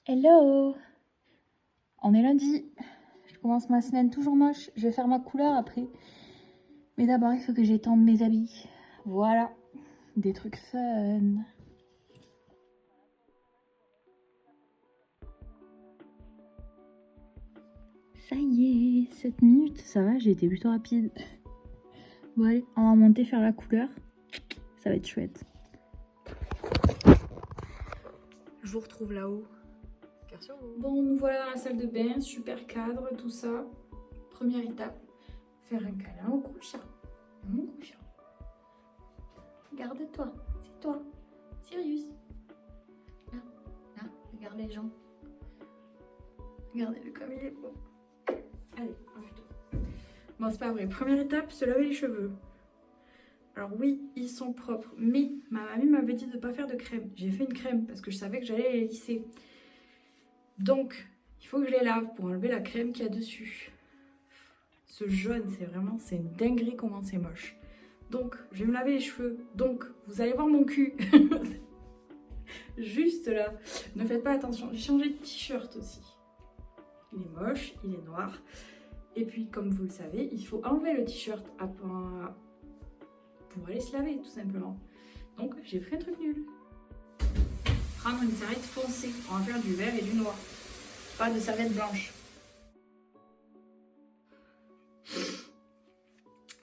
Hello! On est lundi. Je commence ma semaine toujours moche. Je vais faire ma couleur après. Mais d'abord, il faut que j'étende mes habits. Voilà. Des trucs fun. Ça y est, 7 minutes. Ça va, j'ai été plutôt rapide. Bon allez, on va monter faire la couleur. Ça va être chouette. Je vous retrouve là-haut. Bon, nous voilà dans la salle de bain, super cadre, tout ça. Première étape, faire un câlin au couchant. Mon couchant. Regarde-toi, c'est toi, Sirius. Là, là, regarde les gens. Regardez-le comme il est beau. Allez, range-toi. Bon, c'est pas vrai. Première étape, se laver les cheveux. Alors oui, ils sont propres, mais ma mamie m'avait dit de ne pas faire de crème. J'ai fait une crème parce que je savais que j'allais les lisser. Donc, il faut que je les lave pour enlever la crème qu'il y a dessus. Ce jaune, c'est une dinguerie comment c'est moche. Donc, je vais me laver les cheveux. Donc, vous allez voir mon cul. Juste là. Ne faites pas attention. J'ai changé de t-shirt aussi. Il est moche, il est noir. Et puis, comme vous le savez, il faut enlever le t-shirt pour aller se laver, tout simplement. Donc, j'ai pris un truc nul. Prendre une serviette foncée. On va faire du vert et du noir. Pas de serviette blanche.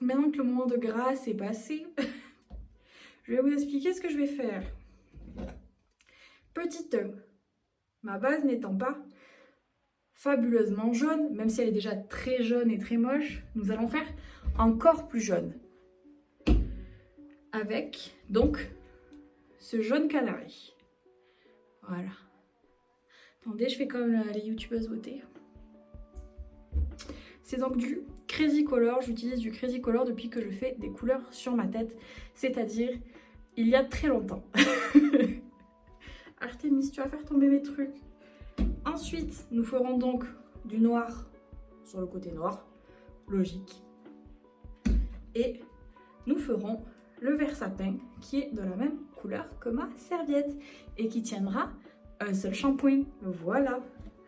Maintenant que le moment de grâce est passé, je vais vous expliquer ce que je vais faire. Petite 1, ma base n'étant pas fabuleusement jaune, même si elle est déjà très jaune et très moche, nous allons faire encore plus jaune. Avec, donc, ce jaune canari. Voilà. Attendez, je fais comme les youtubeuses beauté. C'est donc du Crazy Color. J'utilise du Crazy Color depuis que je fais des couleurs sur ma tête, c'est-à-dire il y a très longtemps. Artémis, tu vas faire tomber mes trucs. Ensuite, nous ferons donc du noir sur le côté noir, logique. Et nous ferons le vert sapin qui est de la même couleur que ma serviette et qui tiendra un seul shampoing. Voilà.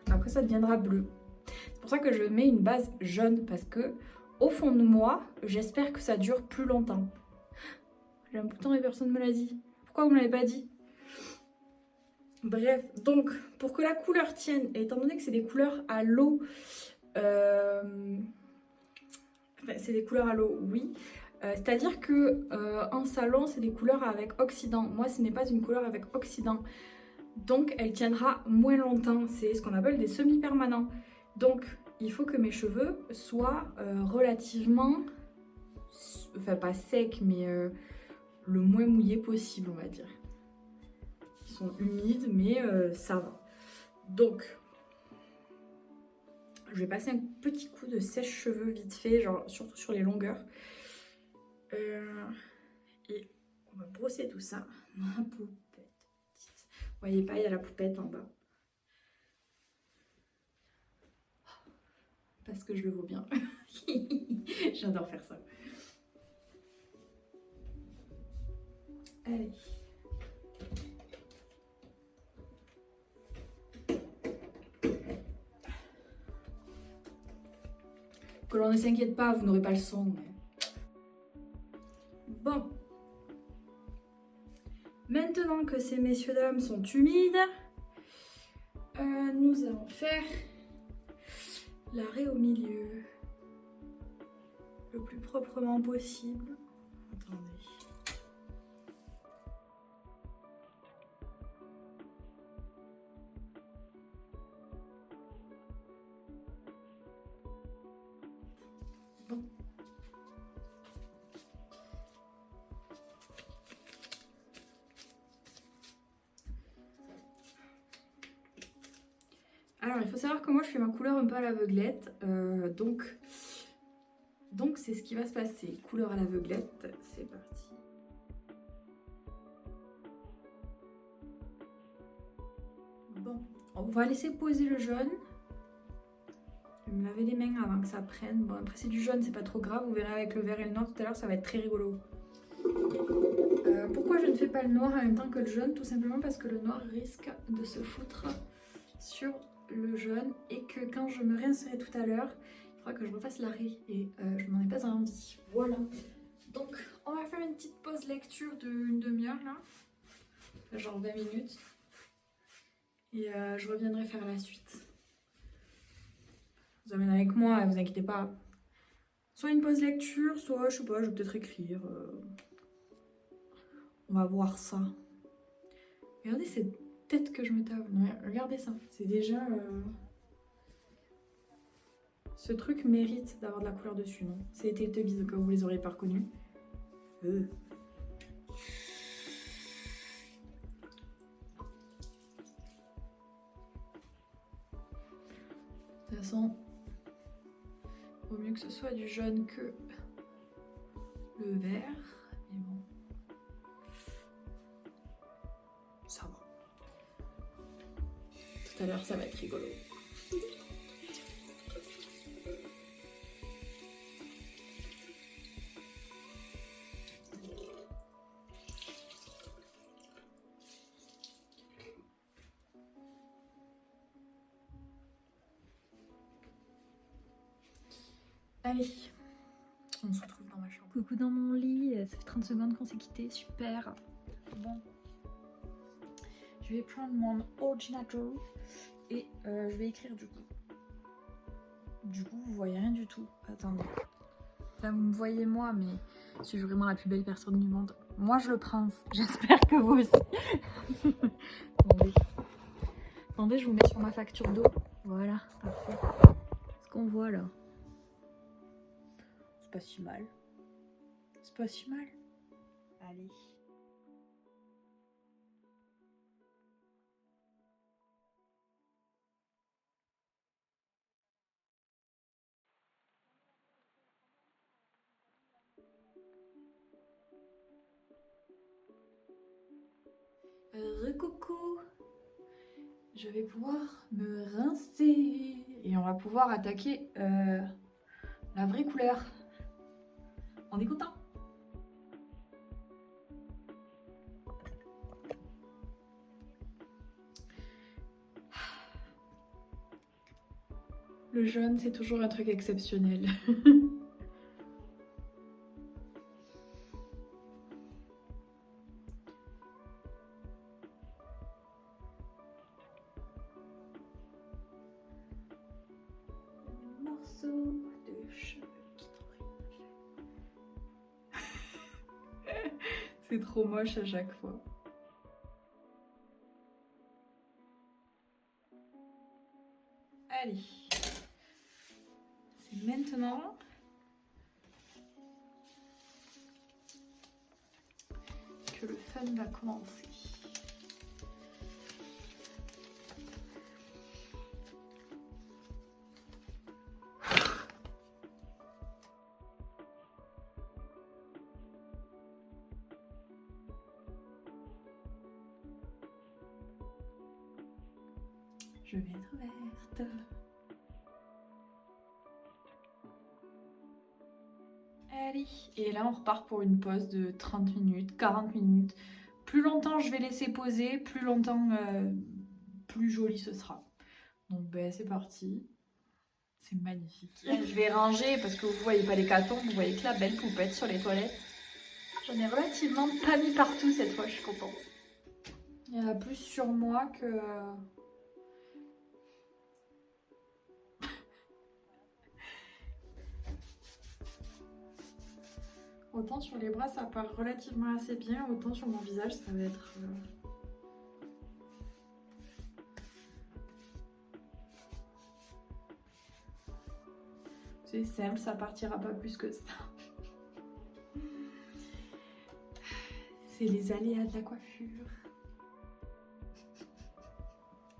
Après, ça deviendra bleu. C'est pour ça que je mets une base jaune parce que au fond de moi, j'espère que ça dure plus longtemps. J'ai un bouton et personne ne me l'a dit. Pourquoi vous ne me l'avez pas dit? Bref, donc pour que la couleur tienne, et étant donné que c'est des couleurs à l'eau, c'est des couleurs à l'eau, oui. C'est-à-dire que en salon, c'est des couleurs avec oxydant. Moi, ce n'est pas une couleur avec oxydant. Donc, elle tiendra moins longtemps. C'est ce qu'on appelle des semi-permanents. Donc, il faut que mes cheveux soient relativement, enfin pas secs, mais le moins mouillés possible, on va dire. Ils sont humides, mais ça va. Donc, je vais passer un petit coup de sèche-cheveux vite fait, genre surtout sur les longueurs. Et on va brosser tout ça. Ma poupette petite. Vous voyez pas, il y a la poupette en bas. Parce que je le vaux bien. J'adore faire ça. Allez. Que l'on ne s'inquiète pas, vous n'aurez pas le son. Mais... Bon. Maintenant que ces messieurs dames sont humides, nous allons faire l'arrêt au milieu le plus proprement possible. Attendez. Bon. Alors, il faut savoir que moi, je fais ma couleur un peu à l'aveuglette. Donc, c'est ce qui va se passer. Couleur à l'aveuglette, c'est parti. Bon, on va laisser poser le jaune. Je vais me laver les mains avant que ça prenne. Bon, après, c'est du jaune, c'est pas trop grave. Vous verrez avec le vert et le noir tout à l'heure, ça va être très rigolo. Pourquoi je ne fais pas le noir en même temps que le jaune? Tout simplement parce que le noir risque de se foutre sur le jaune et que quand je me réinsérerai tout à l'heure, il faudra que je refasse l'arrêt et je n'en ai pas envie. Voilà. Donc on va faire une petite pause lecture d'une demi-heure là, genre 20 minutes. Et je reviendrai faire la suite. Vous amènez avec moi, vous inquiétez pas. Soit une pause lecture, soit je sais pas, je vais peut-être écrire. On va voir ça. Regardez cette tête que je me tape. Ouais, regardez ça. C'est déjà... Ce truc mérite d'avoir de la couleur dessus, non? C'est les Teletubbies, au cas où vous les auriez pas reconnus. De toute façon, vaut mieux que ce soit du jaune que le vert. Mais bon. Ça va. Tout à l'heure, ça va être rigolo. Allez, on se retrouve dans ma chambre. Coucou dans mon lit, ça fait 30 secondes qu'on s'est quitté, super. Bon, je vais prendre mon ordinateur et je vais écrire du coup. Du coup, vous voyez rien du tout. Attendez. Enfin, vous me voyez moi, mais je suis vraiment la plus belle personne du monde. Moi, je le pense. J'espère que vous aussi. Attendez. Attendez, je vous mets sur ma facture d'eau. Voilà, parfait. Ce qu'on voit là. C'est pas si mal. C'est pas si mal. Allez. Recoucou. Je vais pouvoir me rincer. Et on va pouvoir attaquer la vraie couleur. On est content? Le jaune, c'est toujours un truc exceptionnel. Morceau de cheveux qui c'est trop moche à chaque fois. Allez. C'est maintenant que le fun va commencer. Je vais être verte. Allez, et là on repart pour une pause de 30 minutes, 40 minutes. Plus longtemps je vais laisser poser, plus longtemps, plus joli ce sera. Donc ben, c'est parti. C'est magnifique. Là, je vais ranger parce que vous voyez pas les cartons, vous voyez que la belle poupette sur les toilettes. J'en ai relativement pas mis partout cette fois, je suis contente. Il y en a plus sur moi que... Autant sur les bras ça part relativement assez bien, autant sur mon visage ça va être... C'est simple, ça partira pas plus que ça. C'est les aléas de la coiffure.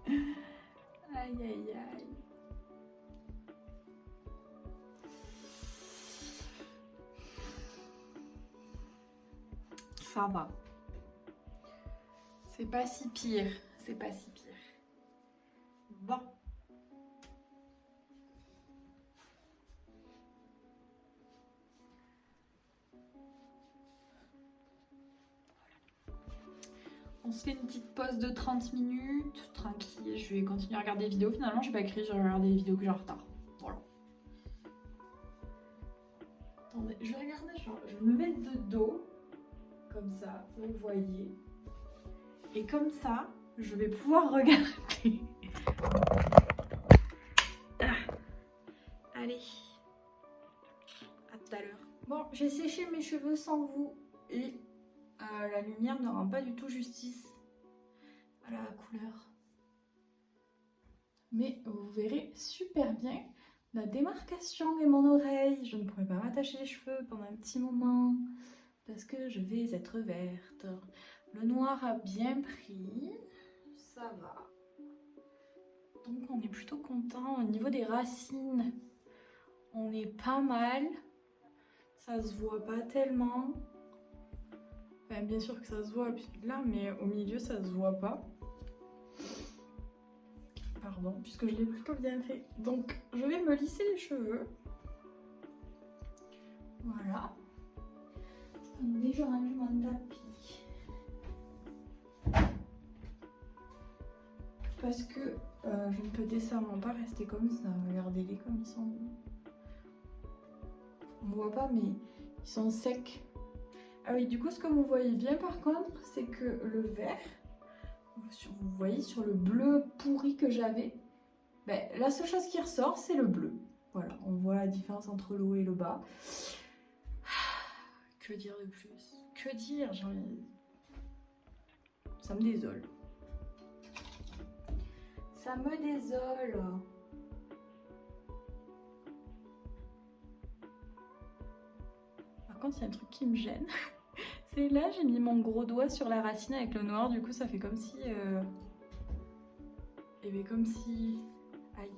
Aïe aïe aïe. Ça va. C'est pas si pire. C'est pas si pire. Bon. On se fait une petite pause de 30 minutes, tranquille. Je vais continuer à regarder des vidéos. Finalement, j'ai pas écrit, j'ai regardé les vidéos que j'ai en retard. Voilà. Attendez, je vais regarder, je vais me mettre de dos, comme ça, vous le voyez. Et comme ça, je vais pouvoir regarder. Allez, à tout à l'heure. Bon, j'ai séché mes cheveux sans vous et la lumière ne rend pas du tout justice à la couleur. Mais vous verrez super bien la démarcation et mon oreille. Je ne pourrai pas m'attacher les cheveux pendant un petit moment parce que je vais être verte. Le noir a bien pris, ça va. Donc on est plutôt content. Au niveau des racines, on est pas mal. Ça se voit pas tellement. Enfin, bien sûr que ça se voit là, mais au milieu ça se voit pas. Pardon, puisque je l'ai plutôt bien fait. Donc je vais me lisser les cheveux. Voilà. Attendez, je range mon tapis. Parce que je ne peux décemment pas rester comme ça. Regardez-les comme ils sont. On voit pas, mais ils sont secs. Ah oui, du coup, ce que vous voyez bien par contre, c'est que le vert, vous voyez sur le bleu pourri que j'avais, ben, la seule chose qui ressort, c'est le bleu. Voilà, on voit la différence entre le haut et le bas. Que dire de plus? Que dire? Ça me désole. Ça me désole. Par contre, il y a un truc qui me gêne. C'est là, j'ai mis mon gros doigt sur la racine avec le noir. Du coup, ça fait comme si... Et bien comme si... Aïe.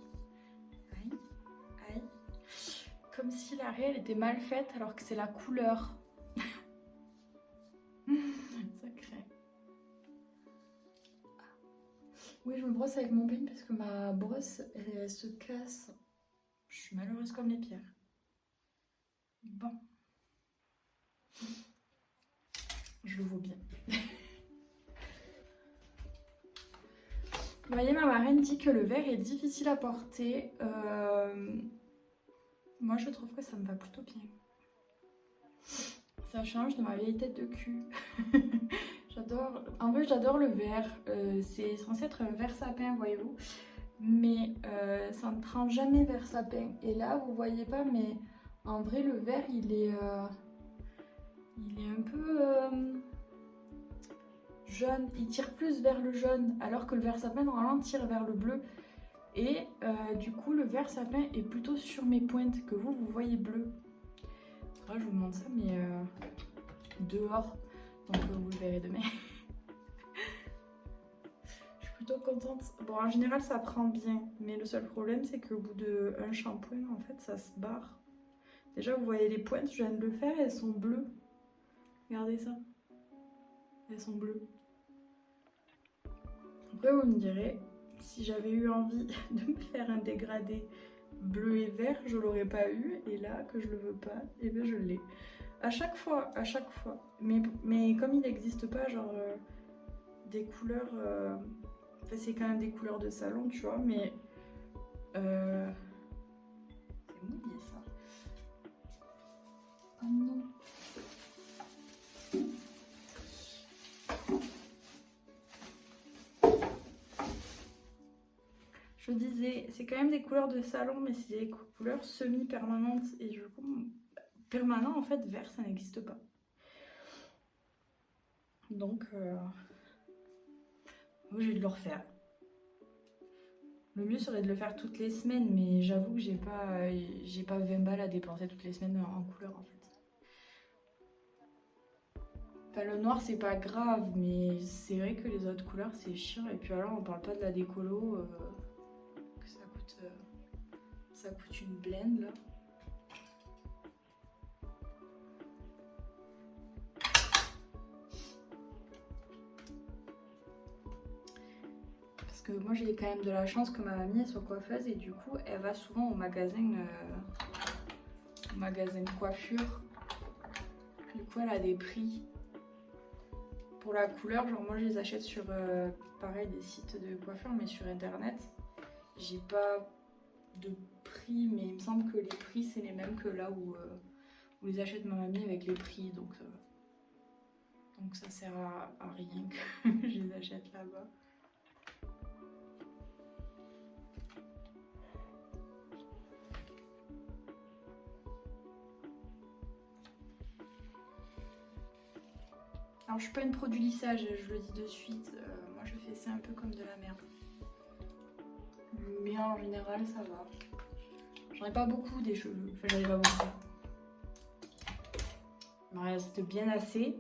Aïe. Aïe. Comme si la réelle était mal faite alors que c'est la couleur. Ça craint. Oui, je me brosse avec mon peigne parce que ma brosse, elle se casse. Je suis malheureuse comme les pierres. Bon. Je le vaux bien. Vous voyez, ma marraine dit que le vert est difficile à porter. Moi, je trouve que ça me va plutôt bien. Ça change de ma vieille tête de cul. J'adore. En vrai, j'adore le vert. C'est censé être un vert sapin, voyez-vous. Mais ça ne prend jamais vert sapin. Et là, vous voyez pas, mais en vrai, le vert, il est un peu jaune. Il tire plus vers le jaune, alors que le vert sapin, normalement, tire vers le bleu. Et du coup, le vert sapin est plutôt sur mes pointes, que vous voyez bleu. Faudra que je vous montre ça, mais dehors. Donc vous le verrez demain. Je suis plutôt contente. Bon, en général, ça prend bien. Mais le seul problème, c'est qu'au bout d'un shampoing, en fait, ça se barre. Déjà, vous voyez les pointes, je viens de le faire, elles sont bleues. Regardez ça. Elles sont bleues. Après, vous me direz, si j'avais eu envie de me faire un dégradé bleu et vert, je l'aurais pas eu. Et là, que je le veux pas, et bien je l'ai. À chaque fois. Mais comme il n'existe pas, genre, des couleurs... Enfin, c'est quand même des couleurs de salon, tu vois, mais... C'est mouillé, ça. Oh non. Je disais, c'est quand même des couleurs de salon, mais c'est des couleurs semi-permanentes. Et du coup, permanent, en fait, vert, ça n'existe pas. Donc, moi, je vais le refaire. Le mieux serait de le faire toutes les semaines, mais j'avoue que j'ai pas 20 balles à dépenser toutes les semaines en couleur, en fait. Enfin, le noir, c'est pas grave, mais c'est vrai que les autres couleurs, c'est chiant. Et puis alors, on parle pas de la décolo, que ça coûte une blende, là. Parce que moi, j'ai quand même de la chance que ma mamie elle soit coiffeuse et du coup, elle va souvent au magasin de coiffure. Du coup, elle a des prix pour la couleur, genre moi je les achète sur pareil des sites de coiffure mais sur internet. J'ai pas de prix mais il me semble que les prix c'est les mêmes que là où les achète ma mamie avec les prix donc ça sert à rien que je les achète là-bas. Alors je suis pas une pro du lissage, je le dis de suite, moi je fais ça un peu comme de la merde. Mais en général ça va. J'en ai pas beaucoup des cheveux, enfin j'en ai pas beaucoup. Il me reste bien assez.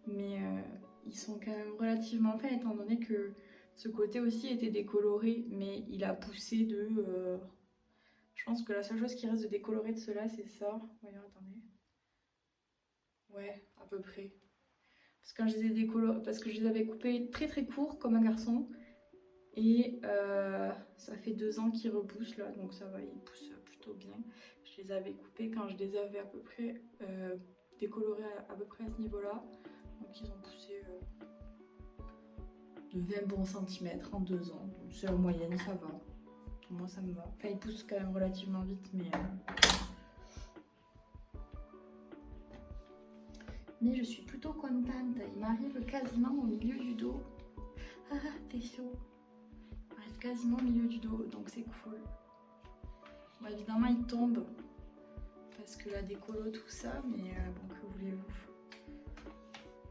Mais ils sont quand même relativement faits étant donné que ce côté aussi était décoloré. Mais il a poussé de... Je pense que la seule chose qui reste de décoloré de ceux-là c'est ça. Voyons, attendez. Ouais, à peu près. Parce que quand je les ai décolorés, parce que je les avais coupés très très courts comme un garçon. Et ça fait 2 ans qu'ils repoussent là, donc ça va, ils poussent plutôt bien. Je les avais coupés quand je les avais à peu près décolorés à peu près à ce niveau-là. Donc ils ont poussé de 20 bons centimètres en 2 ans. Donc c'est la moyenne, ça va. Pour moi ça me va. Enfin ils poussent quand même relativement vite, mais je suis plutôt contente. Il m'arrive quasiment au milieu du dos. Ah, t'es chaud. Il m'arrive quasiment au milieu du dos, donc c'est cool. Bon, évidemment, il tombe parce que la décolo, tout ça, mais bon, que voulez-vous?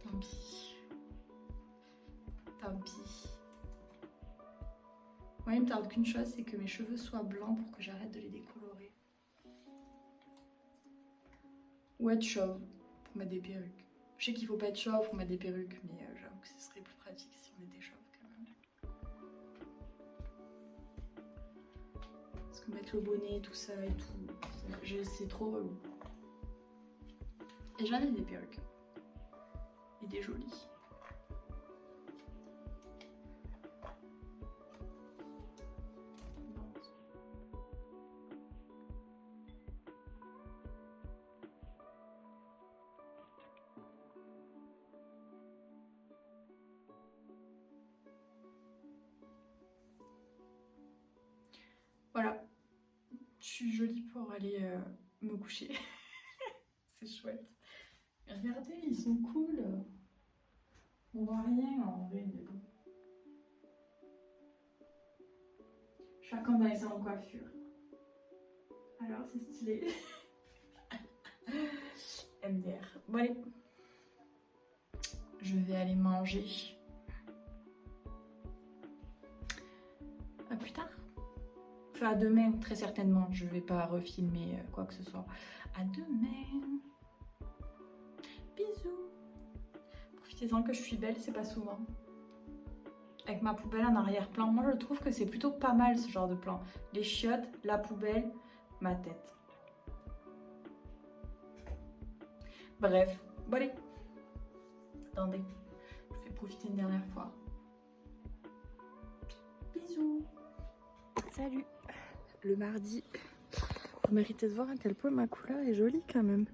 Tant pis. Tant pis. Moi, il me tarde qu'une chose, c'est que mes cheveux soient blancs pour que j'arrête de les décolorer. Ou être chauve pour mettre des perruques. Je sais qu'il faut pas être chauve pour mettre des perruques, mais j'avoue que ce serait plus pratique si on était chauve quand même. Parce que mettre le bonnet, tout ça et tout, c'est trop relou. Et j'en ai des perruques. Et des jolies. Voilà, je suis jolie pour aller me coucher. C'est chouette. Et regardez, ils sont cool. On voit rien en vrai, mais bon. Chacun dans les salons de coiffure. Alors, c'est stylé. MDR. Bon allez. Je vais aller manger. À plus tard. Enfin, à demain, très certainement. Je vais pas refilmer quoi que ce soit. À demain. Bisous. Profitez-en que je suis belle, c'est pas souvent. Avec ma poubelle en arrière-plan. Moi, je trouve que c'est plutôt pas mal ce genre de plan. Les chiottes, la poubelle, ma tête. Bref. Bon allez. Attendez. Je vais profiter une dernière fois. Bisous. Salut. Le mardi. Vous méritez de voir à quel point ma couleur est jolie quand même.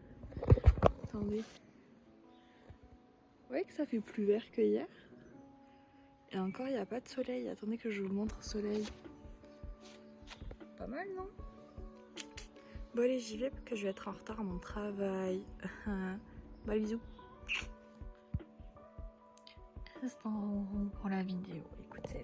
Attendez. Vous voyez que ça fait plus vert que hier? Et encore, il n'y a pas de soleil. Attendez que je vous le montre au soleil. Pas mal, non? Bon, allez, j'y vais parce que je vais être en retard à mon travail. Bon, bisous. Reste en rond pour la vidéo. Écoutez.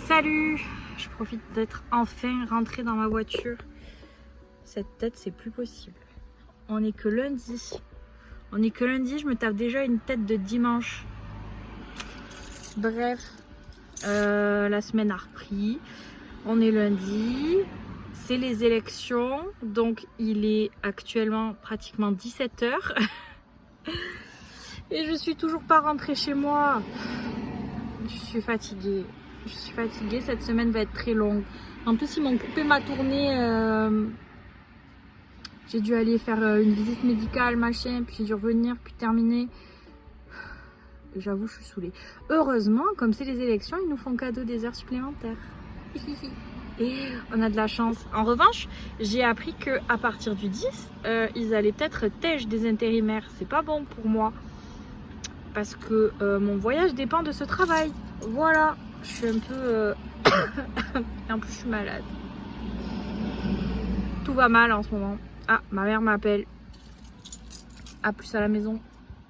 Salut! Je profite d'être enfin rentrée dans ma voiture. Cette tête, c'est plus possible. On est que lundi. Je me tape déjà une tête de dimanche. Bref, la semaine a repris. On est lundi. C'est les élections. Donc, il est actuellement pratiquement 17 h. Et je suis toujours pas rentrée chez moi. Je suis fatiguée. Cette semaine va être très longue. En plus, ils m'ont coupé ma tournée. J'ai dû aller faire une visite médicale, machin. Puis j'ai dû revenir, puis terminer. J'avoue, je suis saoulée. Heureusement, comme c'est les élections, ils nous font cadeau des heures supplémentaires. Et on a de la chance. En revanche, j'ai appris qu'à partir du 10, ils allaient peut-être tèche des intérimaires. C'est pas bon pour moi. Parce que mon voyage dépend de ce travail. Voilà. Je suis un peu... Et en plus, je suis malade. Tout va mal en ce moment. Ah, ma mère m'appelle. À plus à la maison.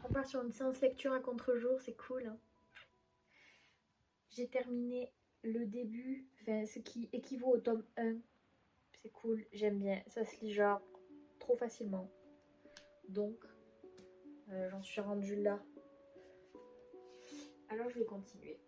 On part sur une séance lecture à contre-jour, c'est cool. Hein. J'ai terminé le début, enfin ce qui équivaut au tome 1. C'est cool, j'aime bien. Ça se lit genre trop facilement. Donc, j'en suis rendue là. Alors je vais continuer.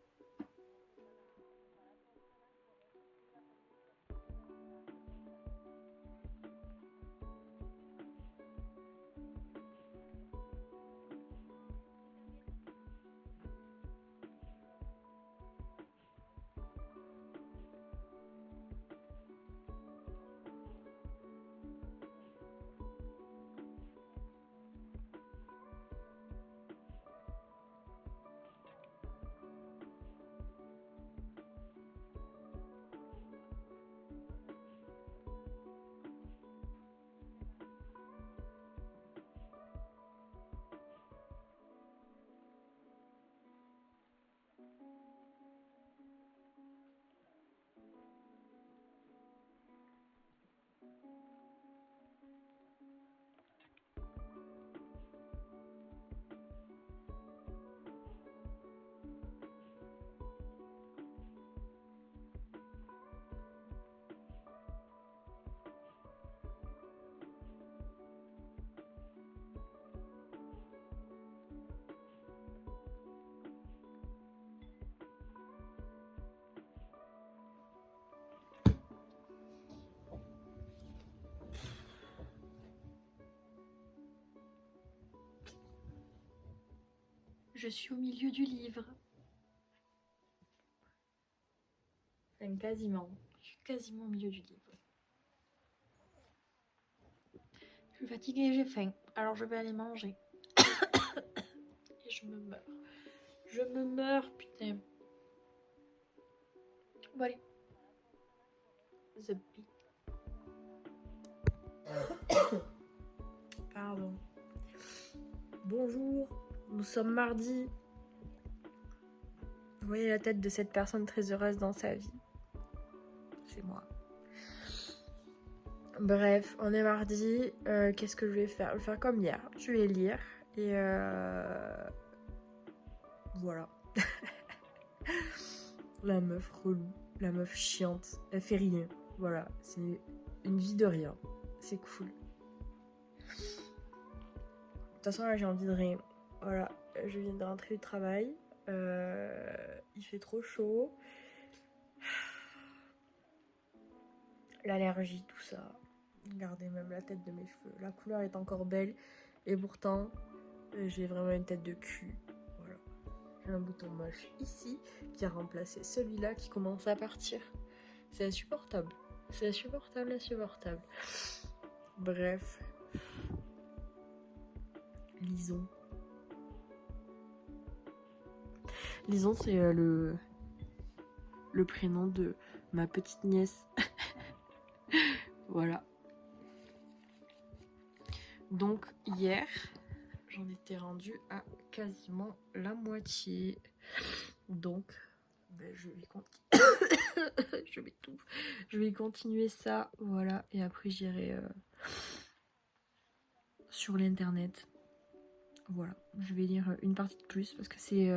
Je suis au milieu du livre. Enfin, quasiment. Je suis quasiment au milieu du livre. Je suis fatiguée et j'ai faim. Alors je vais aller manger. Et je me meurs. Je me meurs, putain. Bon allez. The Beat. Pardon. Bonjour. Nous sommes mardi. Vous voyez la tête de cette personne très heureuse dans sa vie. C'est moi. Bref, on est mardi. Qu'est-ce que je vais faire? Je vais faire comme hier. Je vais lire. Et voilà. La meuf relou. La meuf chiante. Elle fait rien. Voilà. C'est une vie de rien. C'est cool. De toute façon, là, j'ai envie de rien. Voilà. Je viens de rentrer du travail. Il fait trop chaud. L'allergie, tout ça. Regardez même la tête de mes cheveux. La couleur est encore belle. Et pourtant, j'ai vraiment une tête de cul. Voilà. J'ai un bouton moche ici qui a remplacé celui-là qui commence à partir. C'est insupportable. C'est insupportable. Bref. Lison. Lison, c'est le prénom de ma petite nièce. Voilà. Donc hier, j'en étais rendue à quasiment la moitié. Donc, je vais continuer ça, voilà. Et après j'irai sur l'internet. Voilà, je vais lire une partie de plus parce que c'est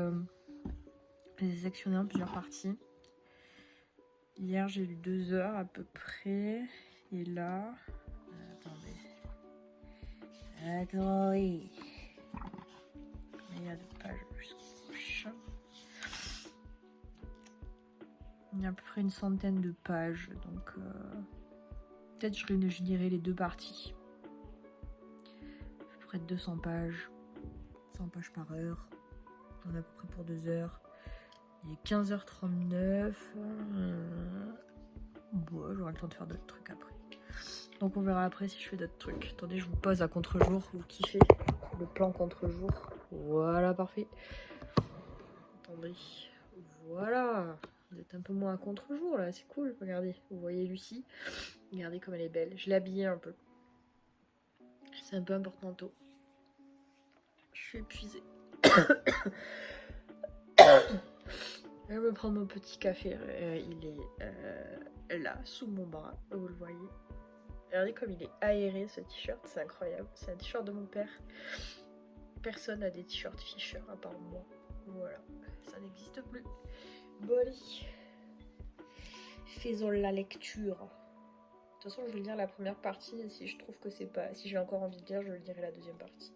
sectionné en plusieurs parties. Hier, j'ai lu 2 heures à peu près. Et là... Attendez. Il y a de pages jusqu'au prochain. Il y a à peu près une centaine de pages. Donc, peut-être je lirai les 2 parties. À peu près 200 pages. 100 pages par heure. J'en ai à peu près pour 2 heures. Il est 15h39. Bon, j'aurai le temps de faire d'autres trucs après. Donc on verra après si je fais d'autres trucs. Attendez, je vous pose à contre-jour. Vous kiffez le plan contre-jour. Voilà, parfait. Attendez. Voilà. Vous êtes un peu moins à contre-jour là, c'est cool. Regardez, vous voyez Lucie. Regardez comme elle est belle. Je l'ai habillée un peu. C'est un peu un porte-manteau. Je suis épuisée. Je vais me prendre mon petit café. Il est là, sous mon bras. Vous le voyez. Regardez comme il est aéré ce t-shirt. C'est incroyable. C'est un t-shirt de mon père. Personne n'a des t-shirts Fisher à part moi. Voilà. Ça n'existe plus. Bon allez. Faisons la lecture. De toute façon, je vais lire la première partie. Et si je trouve que c'est pas... Si j'ai encore envie de lire, je lirai la deuxième partie.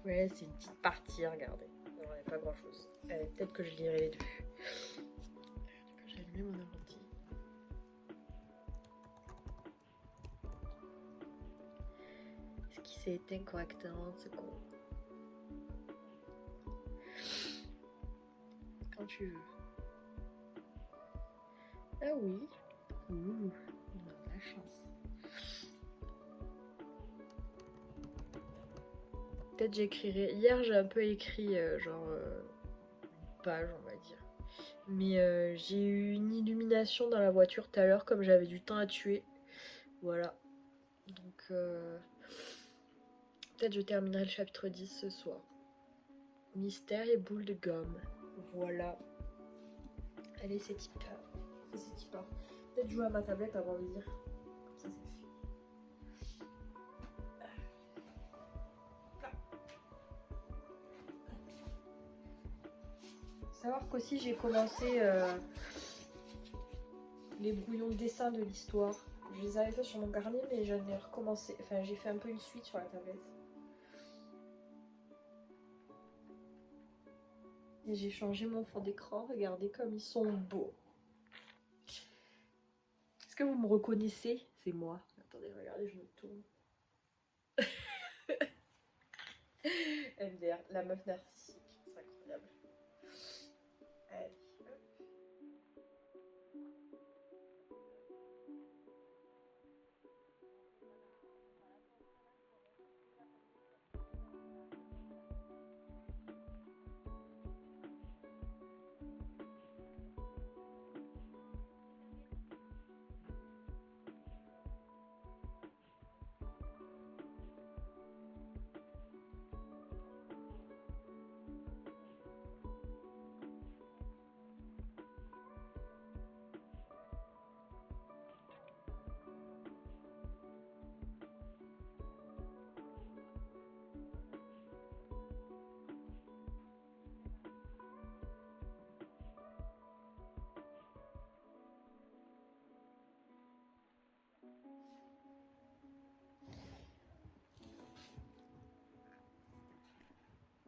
Ouais, c'est une petite partie, regardez. Non, il n'y a pas grand chose. Peut-être que je lirai les 2. J'ai allumé mon ordi. Est-ce qu'il s'est éteint correctement, ce con? Quand tu veux. Ah oui. Ouh, on a de la chance. Peut-être j'écrirai. Hier, j'ai un peu écrit, une page, on va dire. Mais j'ai eu une illumination dans la voiture tout à l'heure, comme j'avais du temps à tuer. Voilà. Donc, peut-être je terminerai le chapitre 10 ce soir. Mystère et boule de gomme. Voilà. Allez, c'est type. Peut-être jouer à ma tablette avant de lire. Comme ça, c'est fait. Savoir qu'aussi j'ai commencé les brouillons de dessin de l'histoire. Je les avais fait sur mon carnet, mais j'en ai recommencé. Enfin, j'ai fait un peu une suite sur la tablette. Et j'ai changé mon fond d'écran. Regardez comme ils sont beaux. Est-ce que vous me reconnaissez? C'est moi. Attendez, regardez, je me tourne. MDR, la meuf narcissique. C'est incroyable. Allez.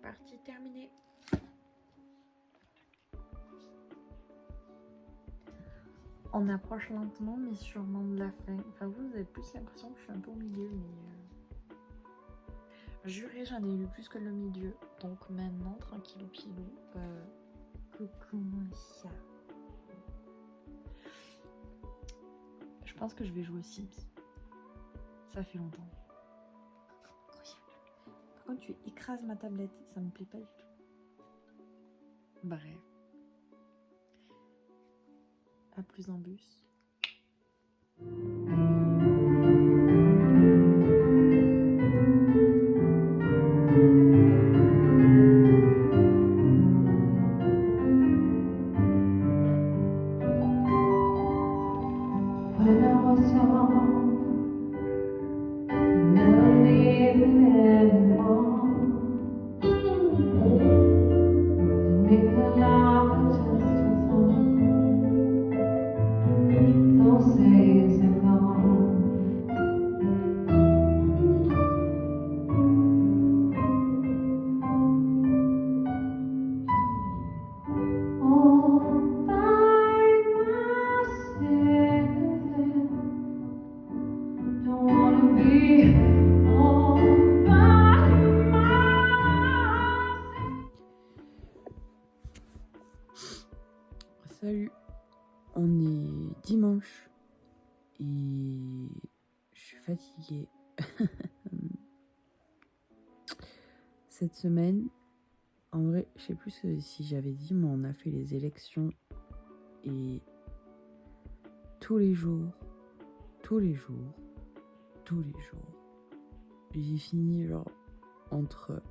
Partie terminée. On approche lentement mais sûrement de la fin. Enfin, vous avez plus l'impression que je suis un peu au milieu, mais... Juré, j'en ai lu plus que le milieu. Donc maintenant, tranquillou pilou. Coucou mon chat. Je pense que je vais jouer aux Sims. Ça fait longtemps. Par contre, tu écrases ma tablette. Ça me plaît pas du tout. Bref. À plus en bus. When I was young, never needed anyone. Make the love just for fun. Those days are gone. All by myself. Don't wanna be all by myself. Salut, on est dimanche et je suis fatiguée. Cette semaine, en vrai, je sais plus si j'avais dit, mais on a fait les élections et tous les jours, j'ai fini genre entre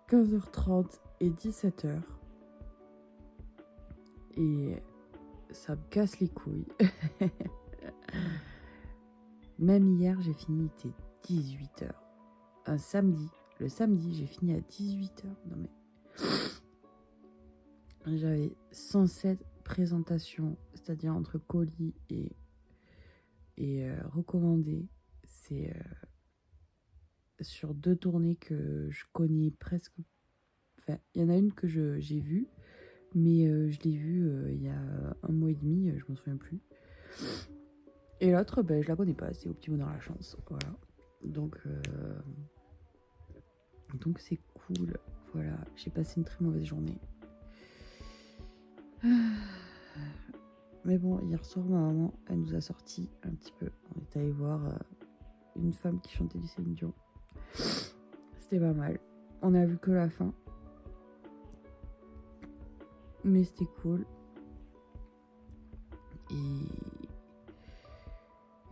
15h30 et 17h. Et ça me casse les couilles. Même hier, j'ai fini, il était 18h. Un samedi. Le samedi, j'ai fini à 18h. Non mais... J'avais 107 présentations, c'est-à-dire entre colis et recommandés. C'est sur 2 tournées que je connais presque... Enfin, il y en a une que j'ai vue, mais je l'ai vue il y a 1 mois et demi, je m'en souviens plus. Et l'autre, ben, je la connais pas, c'est Au Petit Bonheur la Chance, voilà. Donc c'est cool, voilà. J'ai passé une très mauvaise journée. Mais bon, hier soir, ma maman, elle nous a sorti un petit peu. On est allé voir une femme qui chantait du Céline Dion. C'était pas mal. On a vu que la fin. Mais c'était cool.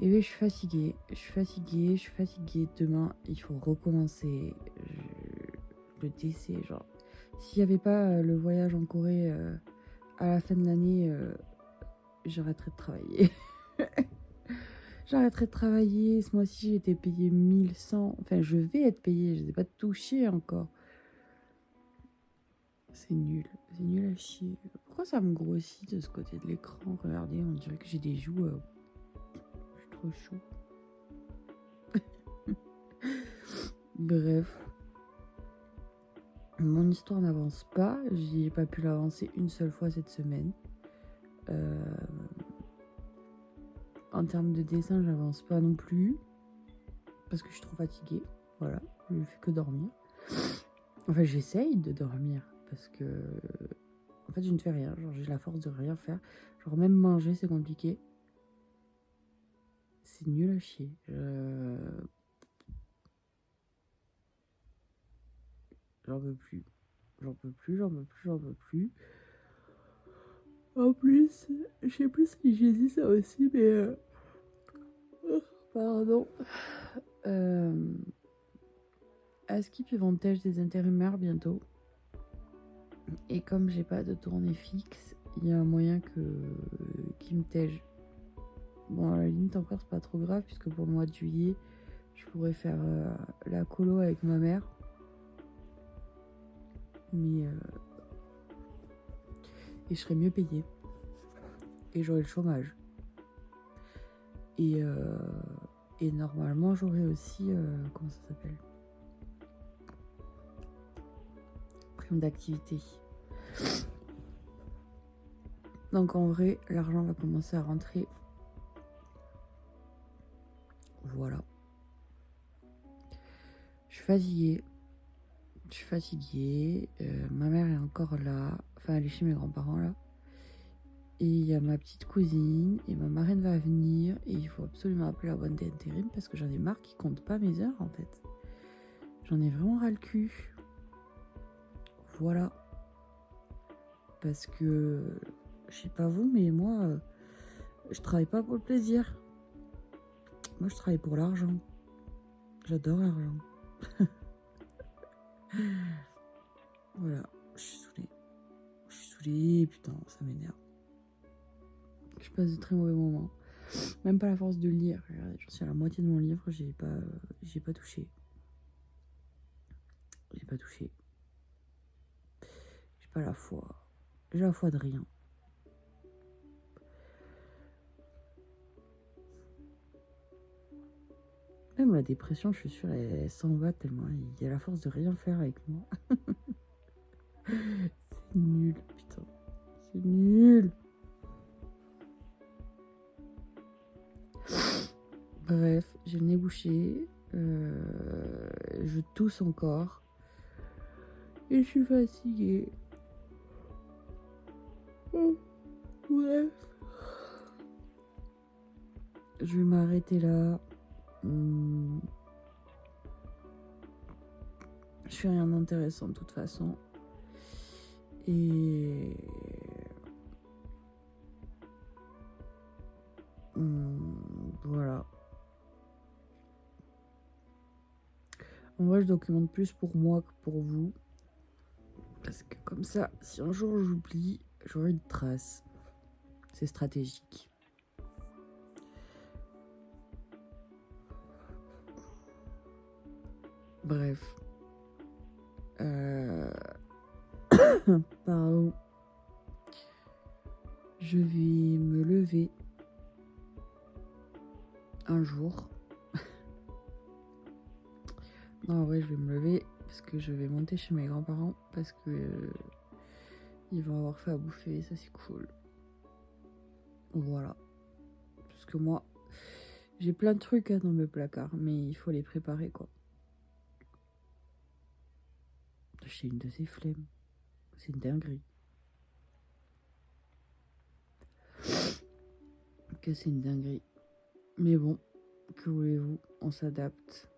Et oui, je suis fatiguée. Demain, il faut recommencer. Le décès, genre. S'il n'y avait pas le voyage en Corée à la fin de l'année, j'arrêterais de travailler. J'arrêterai de travailler. Ce mois-ci, j'ai été payée 1100. Enfin, je vais être payée. Je ne les ai pas touchés encore. C'est nul. C'est nul à chier. Pourquoi ça me grossit de ce côté de l'écran? Regardez, on dirait que j'ai des joues. Je suis trop chaud. Bref. Mon histoire n'avance pas. J'ai pas pu l'avancer une seule fois cette semaine. En termes de dessin, j'avance pas non plus. Parce que je suis trop fatiguée. Voilà. Je ne fais que dormir. Enfin, j'essaye de dormir. Parce que... En fait, je ne fais rien. Genre, j'ai la force de rien faire. Genre, même manger, c'est compliqué. C'est nul à chier. J'en peux plus. En plus, je sais plus si j'ai dit ça aussi, mais... Pardon. À Skip, ils vont tèche des intérimaires bientôt. Et comme j'ai pas de tournée fixe, il y a un moyen qu'ils me tègent. Bon, à la limite encore, c'est pas trop grave, puisque pour le mois de juillet, je pourrais faire la colo avec ma mère. Mais... Et je serais mieux payée. Et j'aurais le chômage. Et normalement, j'aurais aussi... comment ça s'appelle? Prime d'activité. Donc en vrai, l'argent va commencer à rentrer. Voilà. Je suis fatiguée. Ma mère est encore là. Enfin, elle est chez mes grands-parents là. Et il y a ma petite cousine et ma marraine va venir. Et il faut absolument appeler la boîte d'intérim parce que j'en ai marre qu'ils comptent pas mes heures en fait. J'en ai vraiment ras le cul. Voilà. Parce que, je sais pas vous, mais moi, Je travaille pas pour le plaisir. Moi, je travaille pour l'argent. J'adore l'argent. Voilà, je suis saoulée. Je suis saoulée, putain, ça m'énerve. Je passe de très mauvais moments. Même pas la force de lire. Regardez, j'en suis à la moitié de mon livre, j'ai pas touché. J'ai pas touché. J'ai pas la foi. J'ai la foi de rien. Même la dépression, je suis sûre, elle s'en va tellement. Il y a la force de rien faire avec moi. C'est nul, putain. C'est nul. Bref, j'ai le nez bouché. Je tousse encore. Et je suis fatiguée. Bref. Je vais m'arrêter là. Je fais rien d'intéressant de toute façon. Et voilà. En vrai, je documente plus pour moi que pour vous. Parce que comme ça, si un jour j'oublie, j'aurai une trace. C'est stratégique. Bref. Pardon. Je vais me lever un jour. Non, en vrai, je vais me lever parce que je vais monter chez mes grands-parents parce que ils vont avoir fait à bouffer, ça c'est cool. Voilà. Parce que moi, j'ai plein de trucs dans mes placards, mais il faut les préparer quoi. J'ai une de ces flemmes. C'est une dinguerie. Que c'est une dinguerie. Mais bon, que voulez-vous, on s'adapte.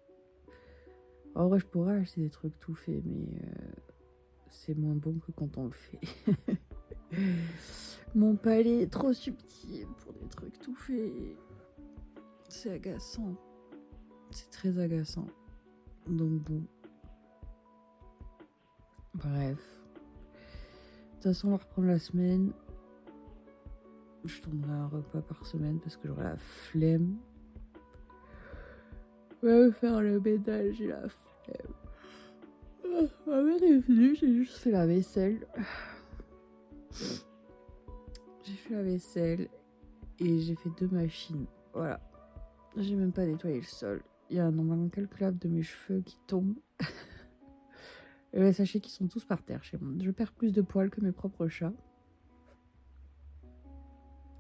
En vrai, je pourrais acheter des trucs tout faits, mais c'est moins bon que quand on le fait. Mon palais est trop subtil pour des trucs tout faits. C'est agaçant. C'est très agaçant. Donc bon. Bref. De toute façon, on va reprendre la semaine. Je tournerai un repas par semaine parce que j'aurai la flemme. Je vais faire le ménage, j'ai la flemme. Ma mère est venue, j'ai juste fait la vaisselle. J'ai fait la vaisselle et j'ai fait 2 machines. Voilà. J'ai même pas nettoyé le sol. Il y a normalement quelques laves de mes cheveux qui tombent. Et ben, sachez qu'ils sont tous par terre chez moi. Je perds plus de poils que mes propres chats.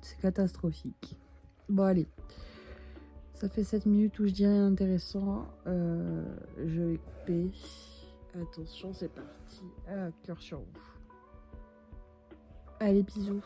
C'est catastrophique. Bon, allez. Ça fait 7 minutes où je dis rien d'intéressant. Je vais couper. Attention, c'est parti. Ah, cœur sur vous. Allez, bisous.